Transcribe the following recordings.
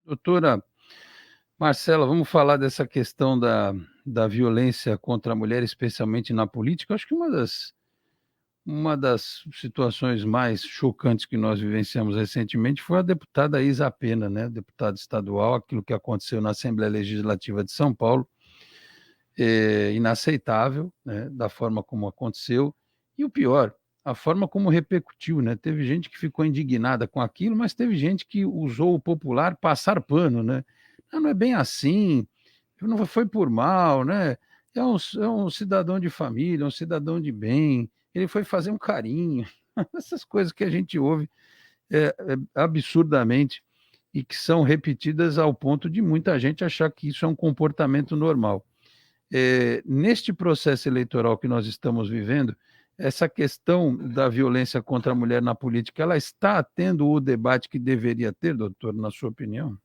Doutora Marcela, vamos falar dessa questão da violência contra a mulher, especialmente na política. Acho que uma das situações mais chocantes que nós vivenciamos recentemente foi a deputada Isa Pena, né, deputada estadual, aquilo que aconteceu na Assembleia Legislativa de São Paulo, é inaceitável, né, da forma como aconteceu, e o pior, a forma como repercutiu, né? Teve gente que ficou indignada com aquilo, mas teve gente que usou o popular passar pano, né? Não é bem assim, não foi por mal, né? É um cidadão de família, um cidadão de bem, ele foi fazer um carinho, essas coisas que a gente ouve absurdamente e que são repetidas ao ponto de muita gente achar que isso é um comportamento normal. Neste processo eleitoral que nós estamos vivendo, essa questão da violência contra a mulher na política, ela está tendo o debate que deveria ter, doutor, na sua opinião?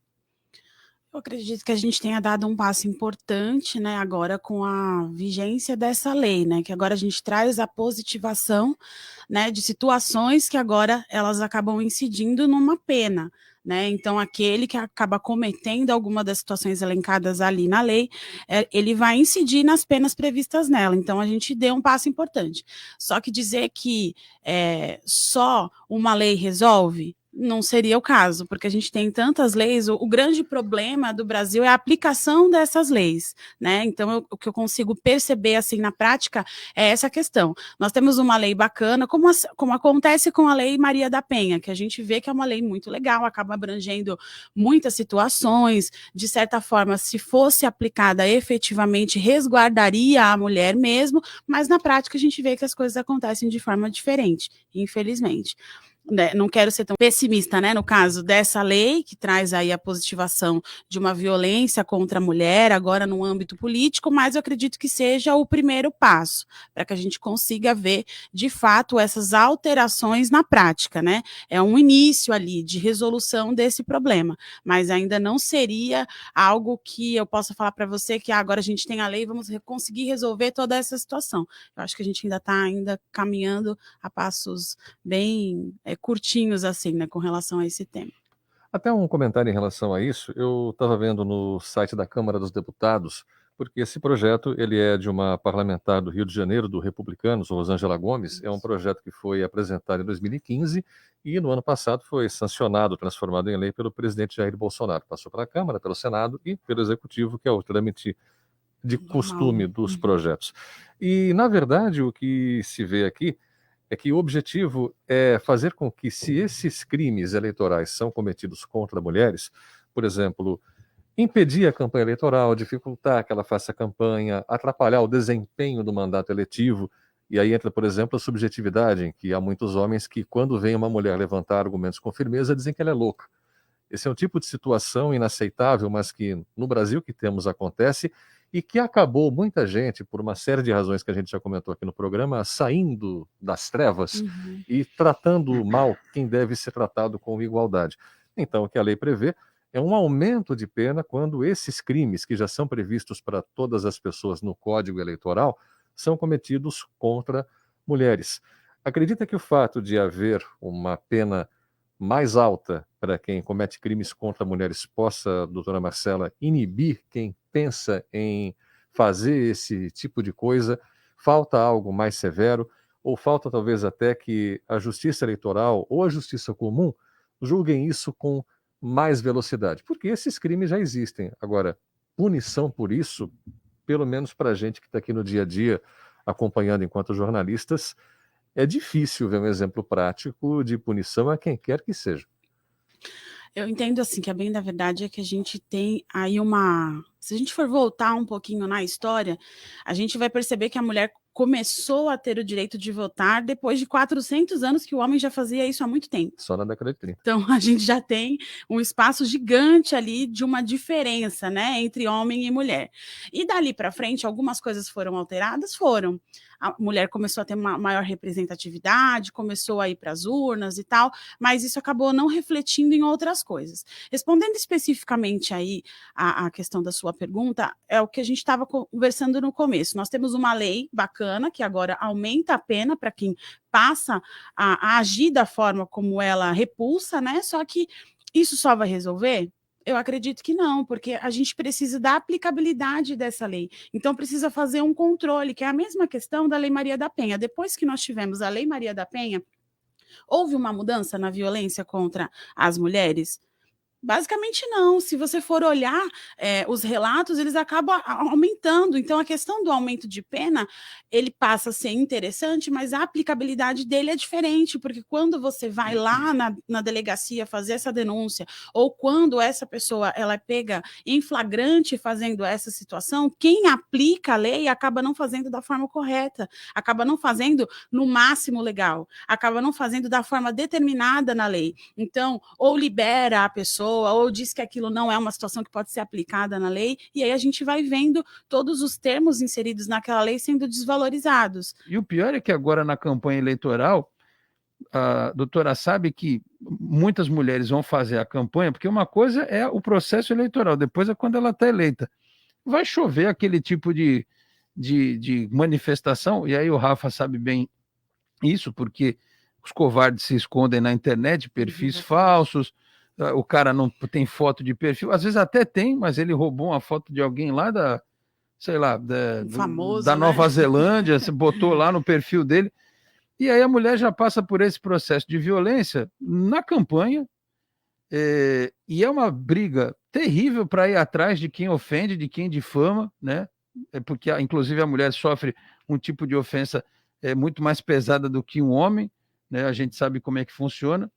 Eu acredito que a gente tenha dado um passo importante, né, agora com a vigência dessa lei, né, que agora a gente traz a positivação, né, de situações que agora elas acabam incidindo numa pena, né, então aquele que acaba cometendo alguma das situações elencadas ali na lei, ele vai incidir nas penas previstas nela, então a gente deu um passo importante. Só que dizer que só uma lei resolve, não seria o caso, porque a gente tem tantas leis, o grande problema do Brasil é a aplicação dessas leis, né? Então, o que eu consigo perceber, assim, na prática, é essa questão. Nós temos uma lei bacana, como acontece com a Lei Maria da Penha, que a gente vê que é uma lei muito legal, acaba abrangendo muitas situações, de certa forma, se fosse aplicada efetivamente, resguardaria a mulher mesmo, mas na prática a gente vê que as coisas acontecem de forma diferente, infelizmente. Não quero ser tão pessimista, né, no caso dessa lei, que traz aí a positivação de uma violência contra a mulher, agora no âmbito político, mas eu acredito que seja o primeiro passo, para que a gente consiga ver, de fato, essas alterações na prática, né, é um início ali de resolução desse problema, mas ainda não seria algo que eu possa falar para você que agora a gente tem a lei, vamos conseguir resolver toda essa situação. Eu acho que a gente ainda está caminhando a passos bem curtinhos, assim, né, com relação a esse tema. Até um comentário em relação a isso, eu estava vendo no site da Câmara dos Deputados, porque esse projeto ele é de uma parlamentar do Rio de Janeiro, do Republicanos, Rosângela Gomes, é um projeto que foi apresentado em 2015 e no ano passado foi sancionado, transformado em lei pelo presidente Jair Bolsonaro. Passou pela Câmara, pelo Senado e pelo Executivo, que é o trâmite de costume dos projetos. E, na verdade, o que se vê aqui é que o objetivo é fazer com que, se esses crimes eleitorais são cometidos contra mulheres, por exemplo, impedir a campanha eleitoral, dificultar que ela faça campanha, atrapalhar o desempenho do mandato eletivo, e aí entra, por exemplo, a subjetividade, em que há muitos homens que, quando vem uma mulher levantar argumentos com firmeza, dizem que ela é louca. Esse é um tipo de situação inaceitável, mas que no Brasil que temos acontece e que acabou muita gente, por uma série de razões que a gente já comentou aqui no programa, saindo das trevas e tratando mal quem deve ser tratado com igualdade. Então, o que a lei prevê é um aumento de pena quando esses crimes, que já são previstos para todas as pessoas no Código Eleitoral, são cometidos contra mulheres. Acredita que o fato de haver uma pena mais alta para quem comete crimes contra mulheres possa, doutora Marcela, inibir quem pensa em fazer esse tipo de coisa? Falta algo mais severo? Ou falta talvez até que a justiça eleitoral ou a justiça comum julguem isso com mais velocidade? Porque esses crimes já existem. Agora, punição por isso, pelo menos para a gente que está aqui no dia a dia acompanhando enquanto jornalistas, é difícil ver um exemplo prático de punição a quem quer que seja. Eu entendo, assim, que a bem da verdade é que a gente tem aí uma... Se a gente for voltar um pouquinho na história, a gente vai perceber que a mulher começou a ter o direito de votar depois de 400 anos que o homem já fazia isso há muito tempo. Só na década de 30. Então, a gente já tem um espaço gigante ali de uma diferença, né, entre homem e mulher. E dali para frente, algumas coisas foram alteradas? Foram. A mulher começou a ter uma maior representatividade, começou a ir para as urnas e tal, mas isso acabou não refletindo em outras coisas. Respondendo especificamente aí a questão da sua pergunta, é o que a gente estava conversando no começo. Nós temos uma lei bacana que agora aumenta a pena para quem passa a agir da forma como ela repulsa, né? Só que isso só vai resolver Eu acredito que não, porque a gente precisa da aplicabilidade dessa lei. Então, precisa fazer um controle, que é a mesma questão da Lei Maria da Penha. Depois que nós tivemos a Lei Maria da Penha, houve uma mudança na violência contra as mulheres? Basicamente não. Se você for olhar os relatos, eles acabam aumentando. Então, a questão do aumento de pena, ele passa a ser interessante, mas a aplicabilidade dele é diferente, porque quando você vai lá na delegacia fazer essa denúncia, ou quando essa pessoa ela é pega em flagrante fazendo essa situação, quem aplica a lei acaba não fazendo da forma correta, acaba não fazendo no máximo legal, acaba não fazendo da forma determinada na lei. Então, ou libera a pessoa, ou diz que aquilo não é uma situação que pode ser aplicada na lei, e aí a gente vai vendo todos os termos inseridos naquela lei sendo desvalorizados. E o pior é que agora na campanha eleitoral, a doutora sabe que muitas mulheres vão fazer a campanha, porque uma coisa é o processo eleitoral, depois é quando ela está eleita. Vai chover aquele tipo de manifestação, e aí o Rafa sabe bem isso, porque os covardes se escondem na internet, perfis falsos, o cara não tem foto de perfil, às vezes até tem, mas ele roubou uma foto de alguém lá da, sei lá, famoso, da Nova né? Zelândia, se botou lá no perfil dele, e aí a mulher já passa por esse processo de violência na campanha, e é uma briga terrível para ir atrás de quem ofende, de quem difama, né? Porque inclusive a mulher sofre um tipo de ofensa muito mais pesada do que um homem, né? A gente sabe como é que funciona,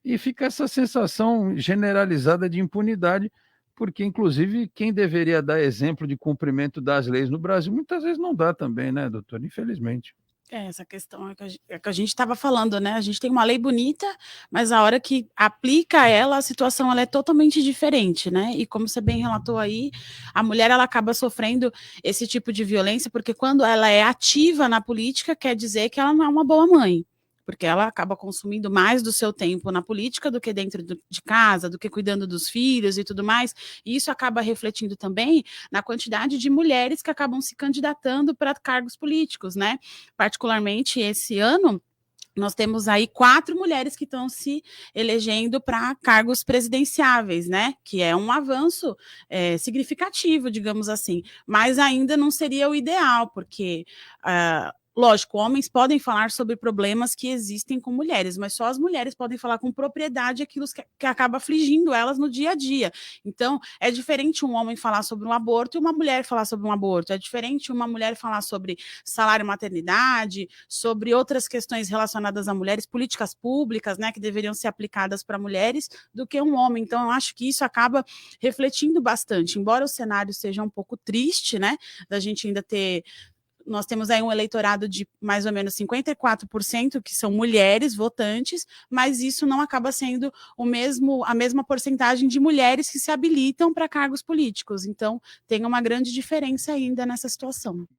e fica essa sensação generalizada de impunidade, porque, inclusive, quem deveria dar exemplo de cumprimento das leis no Brasil, muitas vezes não dá também, né, doutor? Infelizmente. Essa questão é que a gente estava falando, né? A gente tem uma lei bonita, mas a hora que aplica ela, a situação ela é totalmente diferente, né? E como você bem relatou aí, a mulher ela acaba sofrendo esse tipo de violência, porque quando ela é ativa na política, quer dizer que ela não é uma boa mãe, porque ela acaba consumindo mais do seu tempo na política do que dentro de casa, do que cuidando dos filhos e tudo mais, e isso acaba refletindo também na quantidade de mulheres que acabam se candidatando para cargos políticos, né? Particularmente esse ano, nós temos aí 4 mulheres que estão se elegendo para cargos presidenciáveis, né? Que é um avanço significativo, digamos assim, mas ainda não seria o ideal, porque lógico, homens podem falar sobre problemas que existem com mulheres, mas só as mulheres podem falar com propriedade aquilo que acaba afligindo elas no dia a dia. Então, é diferente um homem falar sobre um aborto e uma mulher falar sobre um aborto. É diferente uma mulher falar sobre salário maternidade, sobre outras questões relacionadas a mulheres, políticas públicas, né, que deveriam ser aplicadas para mulheres, do que um homem. Então, eu acho que isso acaba refletindo bastante. Embora o cenário seja um pouco triste, né, da gente ainda ter... Nós temos aí um eleitorado de mais ou menos 54% que são mulheres votantes, mas isso não acaba sendo a mesma porcentagem de mulheres que se habilitam para cargos políticos. Então, tem uma grande diferença ainda nessa situação.